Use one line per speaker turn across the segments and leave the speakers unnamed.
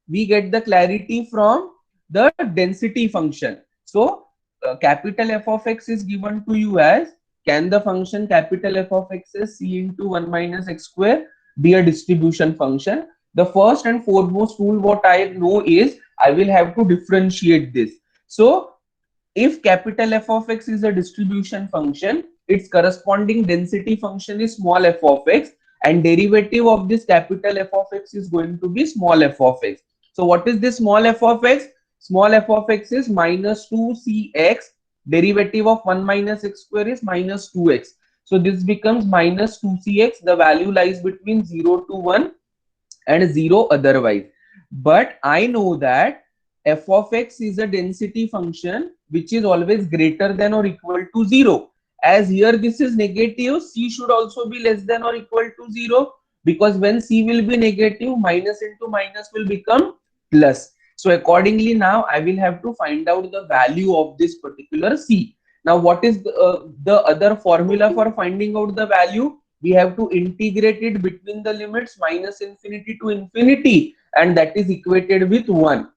we get the clarity from the density function. So capital F of x is given to you as, can the function capital F of x is c into 1 minus x square be a distribution function? The first and foremost rule what I know is I will have to differentiate this. So if capital F of x is a distribution function, its corresponding density function is small f of x, and derivative of this capital F of x is going to be small f of x. So what is this small f of x? Small f of x is minus 2cx, derivative of 1 minus x square is minus 2x. So this becomes minus 2cx, the value lies between 0 to 1 and 0 otherwise. But I know that f of x is a density function which is always greater than or equal to 0. As here this is negative, c should also be less than or equal to 0, because when c will be negative, minus into minus will become plus. So accordingly now I will have to find out the value of this particular c. Now what is the other formula for finding out the value? We have to integrate it between the limits minus infinity to infinity, and that is equated with 1.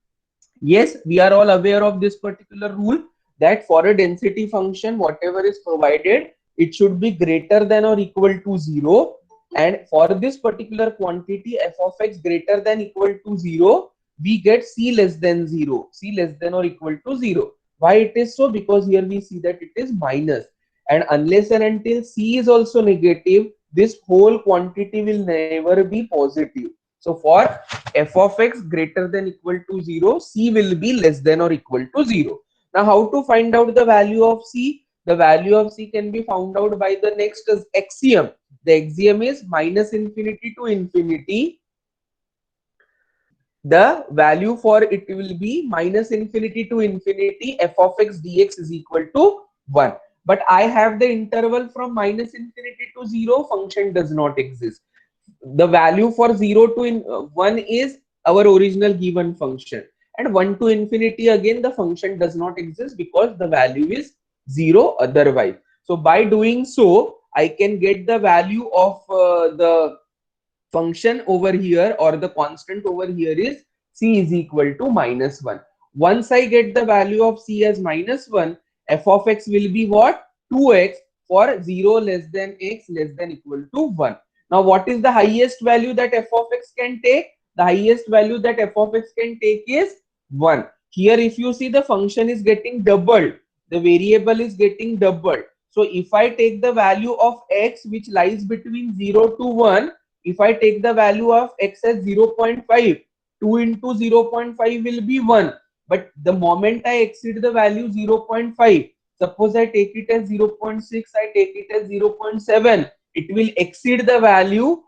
Yes, we are all aware of this particular rule, that for a density function whatever is provided, it should be greater than or equal to 0, and for this particular quantity f of x greater than equal to 0, we get c less than 0, c less than or equal to 0. Why it is so? Because here we see that it is minus, and unless and until c is also negative, this whole quantity will never be positive. So for f of x greater than equal to 0, c will be less than or equal to 0. Now how to find out the value of c? The value of c can be found out by the next axiom. The axiom is minus infinity to infinity, the value for it will be minus infinity to infinity f of x dx is equal to 1. But I have the interval from minus infinity to 0, function does not exist. The value for 0 to 1 is our original given function, and 1 to infinity again the function does not exist because the value is 0 otherwise. So by doing so I can get the value of the function over here, or the constant over here is c is equal to minus 1. Once I get the value of c as minus 1, f of x will be what? 2x for 0 less than x less than equal to 1. Now what is the highest value that f of x can take? The highest value that f of x can take is 1. Here if you see, the function is getting doubled, the variable is getting doubled. So if I take the value of x which lies between 0 to 1, if I take the value of x as 0.5, 2 into 0.5 will be 1. But the moment I exceed the value 0.5, suppose I take it as 0.6, I take it as 0.7, it will exceed the value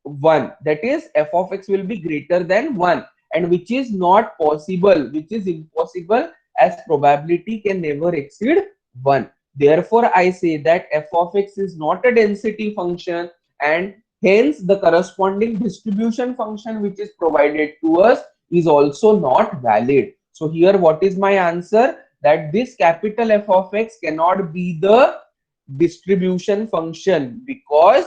1. That is, f of x will be greater than 1, and which is not possible, which is impossible, as probability can never exceed 1. Therefore, I say that f of x is not a density function, and hence the corresponding distribution function which is provided to us is also not valid. So here what is my answer? That this capital F of x cannot be the distribution function, because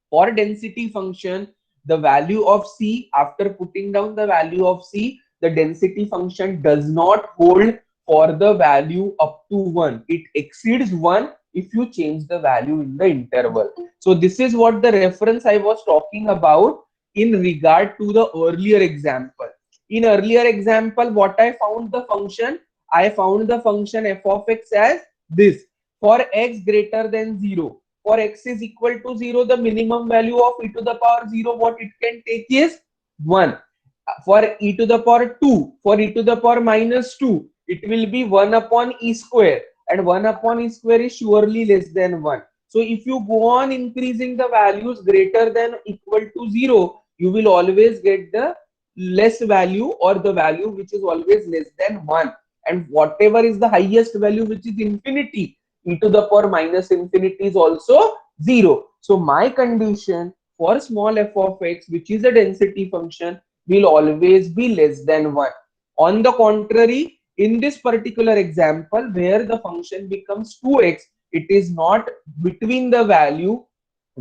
for density function the value of c, after putting down the value of c, the density function does not hold for the value up to 1. It exceeds 1 if you change the value in the interval. So this is what the reference I was talking about in regard to the earlier example. In earlier example, what I found the function? I found the function f of x as this. For x greater than 0, for x is equal to 0, the minimum value of e to the power 0 what it can take is 1. For e to the power 2, for e to the power minus 2, it will be 1 upon e square, and 1 upon e square is surely less than 1. So if you go on increasing the values greater than equal to 0, you will always get the less value, or the value which is always less than 1. And whatever is the highest value, which is infinity, e to the power minus infinity is also 0. So my condition for small f of x, which is a density function, will always be less than 1. On the contrary, in this particular example where the function becomes 2x, it is not between the value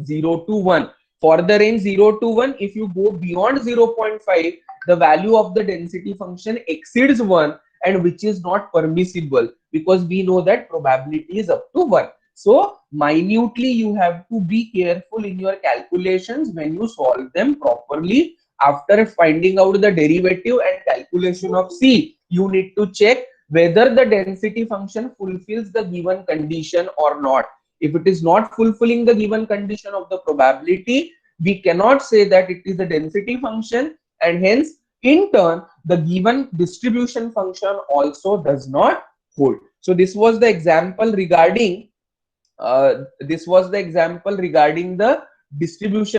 0 to 1. For the range 0 to 1, if you go beyond 0.5, the value of the density function exceeds 1, and which is not permissible because we know that probability is up to 1. So minutely you have to be careful in your calculations when you solve them properly. After finding out the derivative and calculation of C, you need to check whether the density function fulfills the given condition or not. If it is not fulfilling the given condition of the probability, we cannot say that it is a density function, and hence in turn the given distribution function also does not hold. So this was the example regarding the distribution